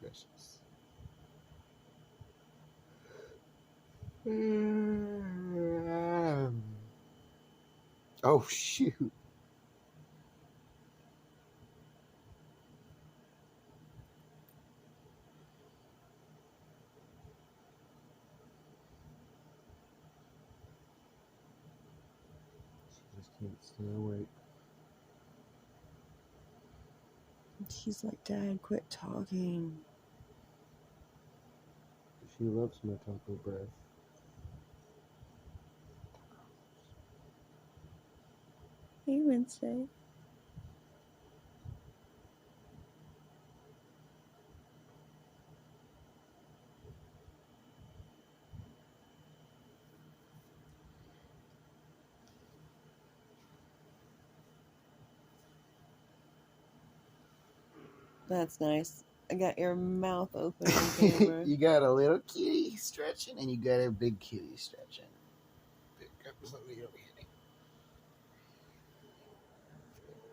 precious. Oh, shoot. She just can't stay awake. She's like, Dad, quit talking. She loves my taco breath. Hey, Wednesday. That's nice. I got your mouth open on camera. You got a little kitty stretching, and you got a big kitty stretching. Pick up a little kitty.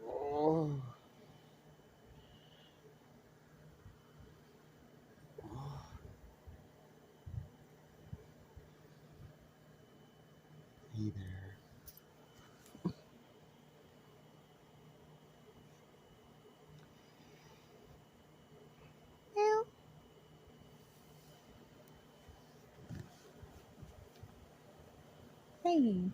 Oh. Hey there. Hey.